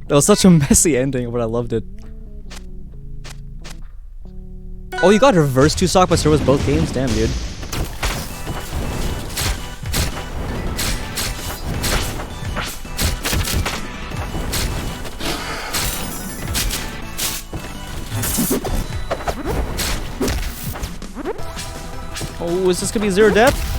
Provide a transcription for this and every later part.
That was such a messy ending, but I loved it. Oh, you got reverse 2-stock by Ceroas both games? Damn, dude. Oh, is this gonna be 0 death?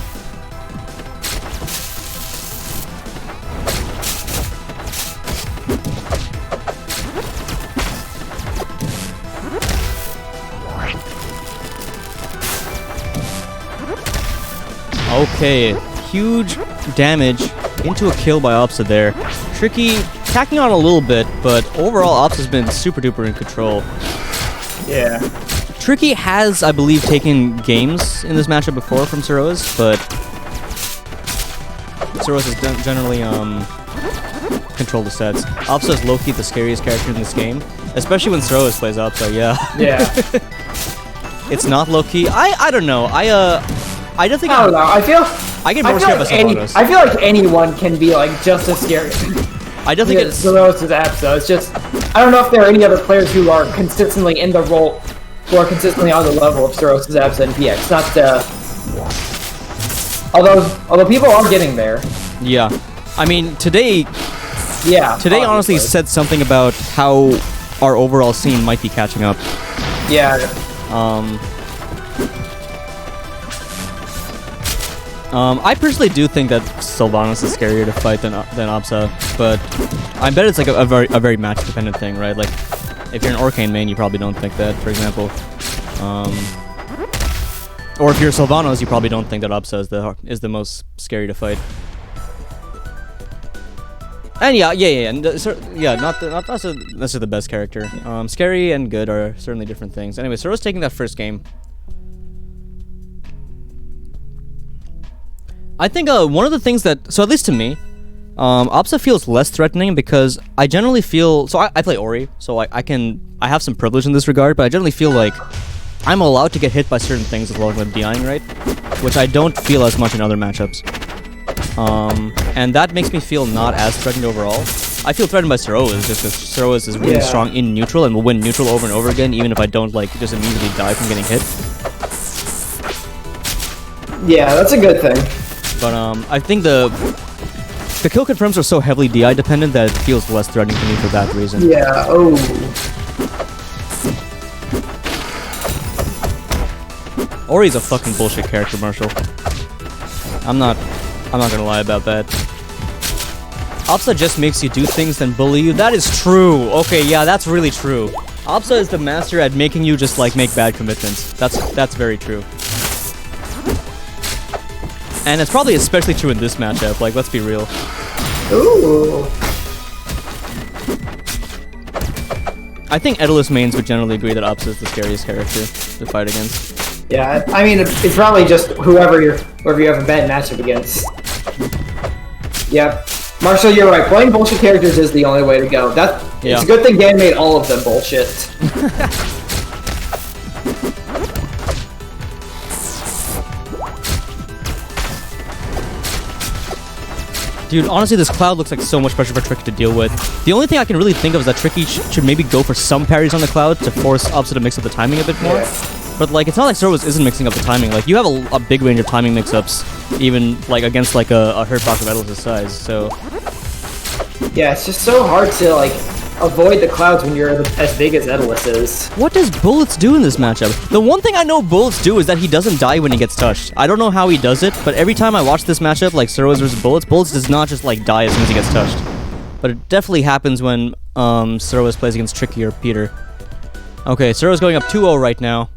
Okay, huge damage into a kill by Absa there. Tricki tacking on a little bit, but overall Absa's been super duper in control. Yeah. Tricki has, I believe, taken games in this matchup before from Ceroas, but Ceroas has generally controlled the sets. Absa is low-key the scariest character in this game, especially when Ceroas plays Absa. Yeah. Yeah. It's not low-key. I don't know. I don't think I don't know. I get more scared by Ceroas. I feel like anyone can be like just as scary. I don't think it's Ceroas is Absa. It's just I don't know if there are any other players who are consistently in the role, who are consistently on the level of Ceroas is Absa and PX. Not although people are getting there. Yeah. I mean today. Yeah. Today honestly said something about how our overall scene might be catching up. Yeah. I personally do think that Sylvanas is scarier to fight than Absa, but I bet it's like a very match-dependent thing, right? Like, if you're an Orcane main, you probably don't think that, for example. Or if you're Sylvanas, you probably don't think that Absa is the most scary to fight. And not necessarily the best character. Scary and good are certainly different things. Anyway, Ceroas taking that first game. I think one of the things that, so at least to me, Absa feels less threatening because I generally feel, so I play Ori, so I have some privilege in this regard, but I generally feel like I'm allowed to get hit by certain things as long as I'm DIing right, which I don't feel as much in other matchups. And that makes me feel not as threatened overall. I feel threatened by Ceroas just because Ceroas is really strong in neutral and will win neutral over and over again, even if I don't like just immediately die from getting hit. Yeah, that's a good thing. But I think the kill confirms are so heavily DI dependent that it feels less threatening to me for that reason. Yeah. Oh. Ori's a fucking bullshit character, Marshall. I'm not gonna lie about that. Absa just makes you do things then bully you. That is true. Okay, yeah, that's really true. Absa is the master at making you just like make bad commitments. That's very true. And it's probably especially true in this matchup, like, let's be real. Ooh. I think Etalus mains would generally agree that Absa is the scariest character to fight against. Yeah, I mean, it's probably just whoever you have a bad matchup against. Yep. Marshall, you're right. Playing bullshit characters is the only way to go. It's a good thing Dan made all of them bullshit. Dude, honestly, this Cloud looks like so much pressure for Tricki to deal with. The only thing I can really think of is that Tricki should maybe go for some parries on the Cloud to force Absa to mix up the timing a bit more. Yeah. But, like, it's not like Ceroas isn't mixing up the timing. Like, you have a big range of timing mix-ups, even, like, against, like, a hurt box of Etalus' size, so... Yeah, it's just so hard to, like, avoid the Clouds when you're as big as Etalus is. What does Bullets do in this matchup? The one thing I know Bullets do is that he doesn't die when he gets touched. I don't know how he does it, but every time I watch this matchup, like Ceroas versus Bullets, Bullets does not just like die as soon as he gets touched. But it definitely happens when Ceroas plays against Tricki or Peter. Okay, Ceroas going up 2-0 right now.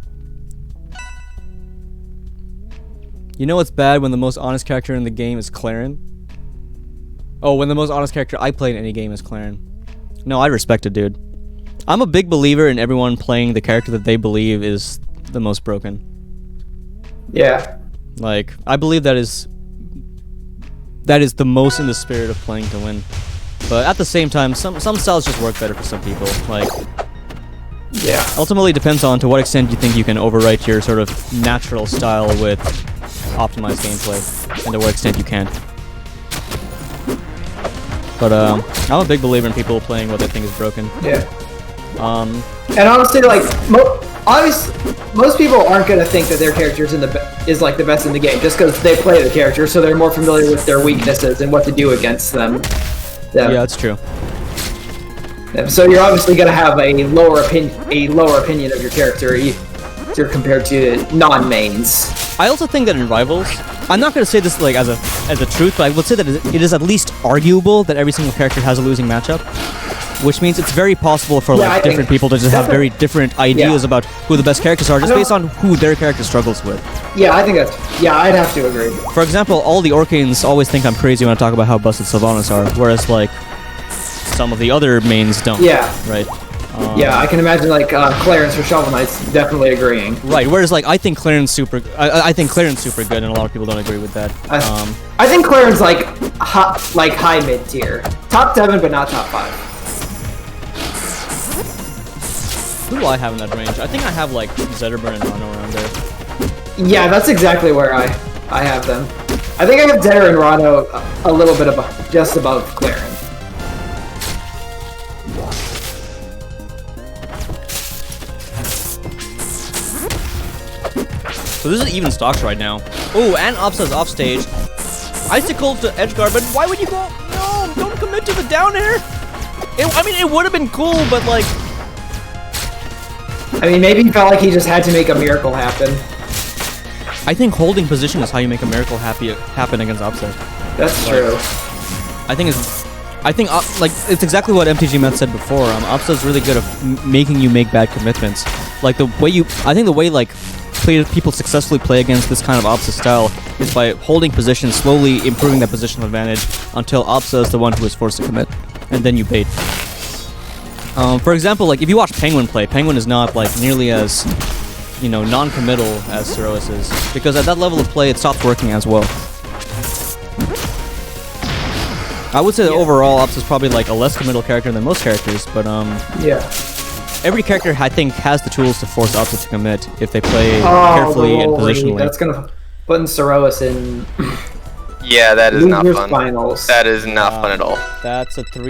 You know what's bad when the most honest character in the game is Claren? Oh, when the most honest character I play in any game is Claren. No, I respect it, dude. I'm a big believer in everyone playing the character that they believe is the most broken. Yeah. Like, I believe that is the most in the spirit of playing to win. But at the same time, some styles just work better for some people. Like, yeah. Ultimately, it depends on to what extent you think you can overwrite your sort of natural style with optimized gameplay, and to what extent you can't. But I'm a big believer in people playing what they think is broken. Yeah. And honestly, like most people aren't gonna think that their character is like the best in the game just because they play the character, so they're more familiar with their weaknesses and what to do against them. Yeah, that's true. So you're obviously gonna have a lower opinion of your character compared to non-mains. I also think that in Rivals, I'm not going to say this like as a truth, but I would say that it is at least arguable that every single character has a losing matchup, which means it's very possible for like different people to just have very different ideas about who the best characters are, just based on who their character struggles with. Yeah, I think I'd have to agree. For example, all the Orcanes always think I'm crazy when I talk about how busted Sylvanas are, whereas like some of the other mains don't. Yeah. Right. Yeah, I can imagine like Clarence or Shovel Knight's definitely agreeing. Right, whereas like I think Clarence super good, and a lot of people don't agree with that. I think Clarence like high mid tier, top 7 but not top 5. Who do I have in that range? I think I have like Zetterburn and Rano around there. Yeah, that's exactly where I have them. I think I have Zetter and Rano a little bit just above Clarence. So this is even stocks right now. Oh, and Absa's off stage. Icicle to Edgeguard, but why would you go? No, don't commit to the down air. I mean, it would have been cool, but like. I mean, maybe he felt like he just had to make a miracle happen. I think holding position is how you make a miracle happen against Absa. That's true. I think like it's exactly what MTG Matt said before. Absa's really good at making you make bad commitments. Like the way like people successfully play against this kind of Absa style is by holding position, slowly improving that positional advantage until Absa is the one who is forced to commit, and then you bait. For example, like if you watch Penguin play, Penguin is not like nearly as, non-committal as Ceroas is, because at that level of play it stops working as well. I would say that overall Absa is probably like a less committal character than most characters, but yeah. Every character, I think, has the tools to force Absa to commit if they play carefully and positionally. That's gonna put Ceroas in. Yeah, that is not fun. Finals. That is not fun at all. That's a 3.